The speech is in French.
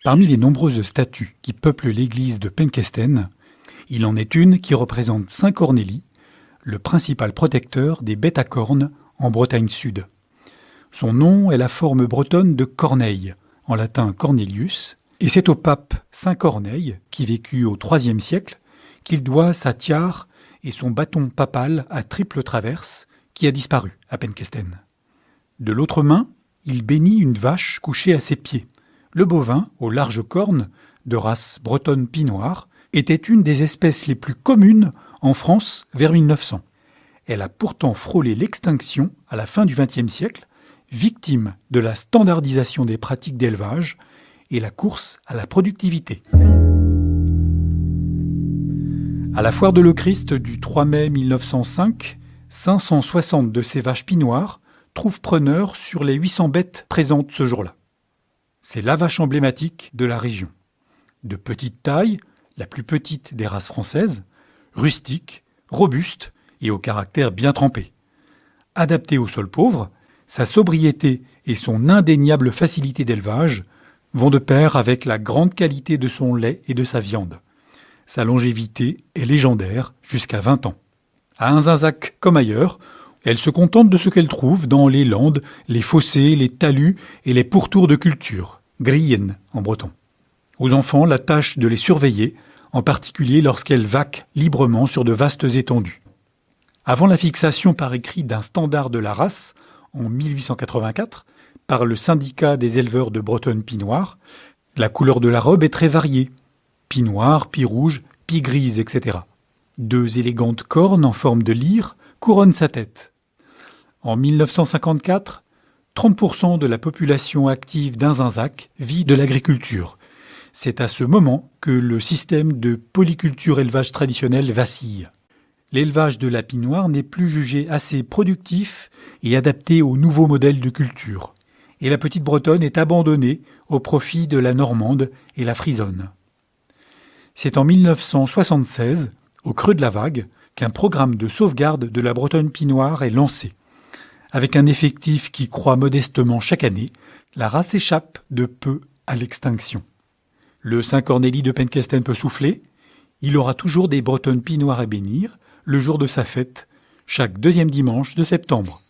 Parmi les nombreuses statues qui peuplent l'église de Penkesten, il en est une qui représente Saint Cornélie, le principal protecteur des bêtes à cornes en Bretagne Sud. Son nom est la forme bretonne de Corneille, en latin Cornelius, et c'est au pape Saint Corneille, qui vécut au IIIe siècle, qu'il doit sa tiare et son bâton papal à triple traverse, qui a disparu à Penkesten. De l'autre main, il bénit une vache couchée à ses pieds. Le bovin, aux larges cornes, de race bretonne pie-noir, était une des espèces les plus communes en France vers 1900. Elle a pourtant frôlé l'extinction à la fin du XXe siècle, victime de la standardisation des pratiques d'élevage et la course à la productivité. À la foire de Lochrist du 3 mai 1905, 560 de ces vaches pie-noires trouvent preneur sur les 800 bêtes présentes ce jour-là. C'est la vache emblématique de la région. De petite taille, la plus petite des races françaises, rustique, robuste et au caractère bien trempé. Adaptée au sol pauvre, sa sobriété et son indéniable facilité d'élevage vont de pair avec la grande qualité de son lait et de sa viande. Sa longévité est légendaire, jusqu'à 20 ans. À Inzinzac comme ailleurs, elle se contente de ce qu'elle trouve dans les landes, les fossés, les talus et les pourtours de culture, grien en breton. Aux enfants, la tâche de les surveiller, en particulier lorsqu'elles vaquent librement sur de vastes étendues. Avant la fixation par écrit d'un standard de la race, en 1884, par le syndicat des éleveurs de Bretonne pie-noir, la couleur de la robe est très variée. Pie noir, pie rouge, pie grise, etc. 2 élégantes cornes en forme de lyre couronnent sa tête. En 1954, 30% de la population active d'Inzinzac vit de l'agriculture. C'est à ce moment que le système de polyculture-élevage traditionnel vacille. L'élevage de la pie noire n'est plus jugé assez productif et adapté aux nouveaux modèles de culture. Et la petite bretonne est abandonnée au profit de la normande et la frisonne. C'est en 1976, au creux de la vague, qu'un programme de sauvegarde de la bretonne pie noire est lancé. Avec un effectif qui croît modestement chaque année, la race échappe de peu à l'extinction. Le Saint Cornélie de Penkesten peut souffler, il aura toujours des bretonnes pie noires à bénir le jour de sa fête, chaque 2e dimanche de septembre.